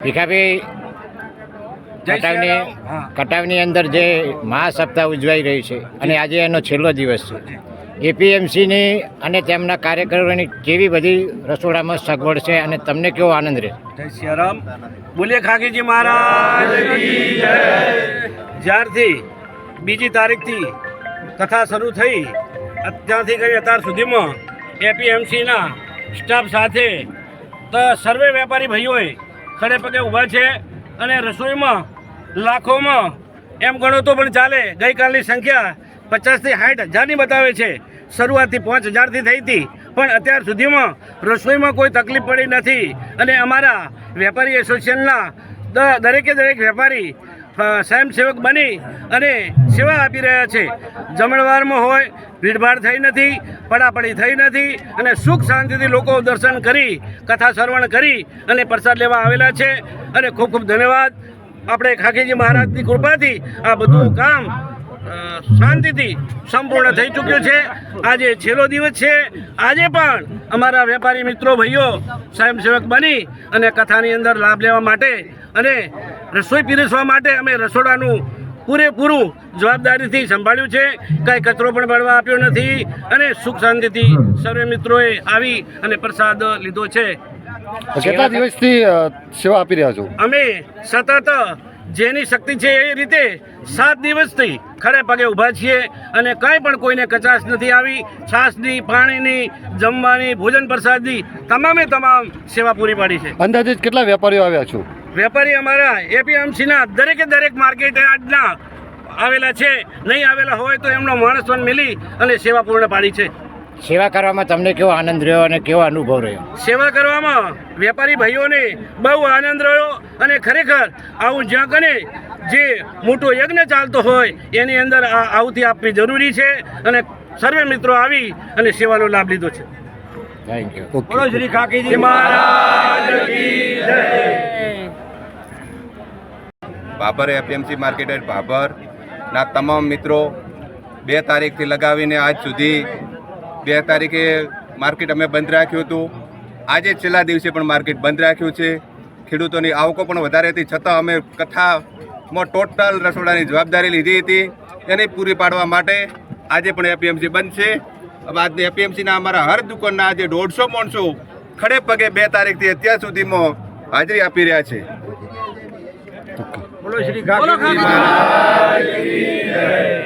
ભીખાભાઈ, કટાવની અંદર જે મહાસપ્તાહ ઉજવાઈ રહી છે અને આજે એનો છેલ્લો દિવસ છે. એપીએમસીની અને તેમના કાર્યકરોની કેવી બધી રસોડામાં સગવડ છે અને તમને કેવો આનંદ રહે? જય સિયારામ, બોલીએ ખાગીજી મહારાજ કી જય. જ્યારથી બીજી તારીખથી કથા શરૂ થઈ ત્યાંથી કરી અત્યાર સુધીમાં એપીએમસીના સ્ટાફ સાથે સર્વે વેપારી ભાઈઓએ ખડે પગે ઊભા છે અને રસોઈમાં લાખોમાં એમ ગણો તો પણ ચાલે. ગઈકાલની સંખ્યા 50 થી 60 હજારની બતાવે છે. શરૂઆતથી 5000થી થઈ હતી, પણ અત્યાર સુધીમાં રસોઈમાં કોઈ તકલીફ પડી નથી. અને અમારા વેપારી એસોસિએશનના દરેકે દરેક વેપારી સ્વયંસેવક બની અને સેવા આપી રહ્યા છે. જમણવારમાં હોય ભીડભાડ થઈ નથી, પડાપડી થઈ નથી અને સુખ શાંતિથી લોકો દર્શન કરી કથા શ્રવણ કરી અને પ્રસાદ લેવા આવેલા છે. અને ખૂબ ખૂબ ધન્યવાદ. આપણે ખાખીજી મહારાજની કૃપાથી આ બધું કામ શાંતિથી સંપૂર્ણ થઈ ચૂક્યું છે. આજે છેલ્લો દિવસ છે. આજે પણ અમારા વેપારી મિત્રો ભાઈઓ સ્વયંસેવક બની અને કથાની અંદર લાભ લેવા માટે અને રસોઈ પીરસવા માટે અમે રસોડાનું પૂરેપૂરું જવાબદારીથી સંભાળ્યું છે. કાંઈ કચરો પણ બળવા આપ્યો નથી અને સુખ શાંતિથી સર્વે મિત્રોએ આવી અને પ્રસાદ લીધો છે. કેટલા દિવસથી સેવા આપી રહ્યા છો? અમે સતત જેની શક્તિ છે એ રીતે 7 દિવસથી ખડે પગે ઊભા છીએ અને કંઈ પણ કોઈને કચાશ નથી આવી. છાશની, પાણીની, જમવાની, ભોજન પ્રસાદની તમામે તમામ સેવા પૂરી પાડી છે. અંદાજિત કેટલા વેપારીઓ આવ્યા છો? વેપારી અમારા એપીએમસીના દરેકે દરેક માર્કેટ યાર્ડના આવેલા છે. નહીં આવેલા હોય તો એમનો માણસ પણ મિલી અને સેવા પૂર્ણ પાડી છે. સેવા કરવામાં તમને કેવો આનંદ રહ્યો અને કેવો અનુભવ રહ્યો? સેવા કરવામાં વેપારી ભાઈઓને બહુ આનંદ રહ્યો અને ખરેખર આવું જ્યાં કને જે મોટો યજ્ઞ ચાલતો હોય એની અંદર આ આહુતિ આપવી જરૂરી છે અને સર્વે મિત્રો આવી અને સેવાનો લાભ લીધો છે. Thank you. બોલો શ્રી ખાકીજી મહારાજ કી જય. ભાભર એપીએમસી માર્કેટ ભાભરના તમામ મિત્રો 2 તારીખથી લગાવીને આજ સુધી 2 તારીખે માર્કેટ અમે બંધ રાખ્યું હતું. આજે છેલ્લા દિવસે પણ માર્કેટ બંધ રાખ્યું છે. ખેડૂતોની આવકો પણ વધારે હતી છતાં અમે કથામાં ટોટલ રસોડાની જવાબદારી લીધી હતી એને પૂરી પાડવા માટે આજે પણ એપીએમસી બંધ છે. આજની એપીએમસીના અમારા હર દુકાનના આજે 150 માણસો ખડે પગે 2 તારીખથી અત્યાર સુધીમાં હાજરી આપી રહ્યા છે. બોલો શ્રી ખાકીજી મહારાજ કી જય.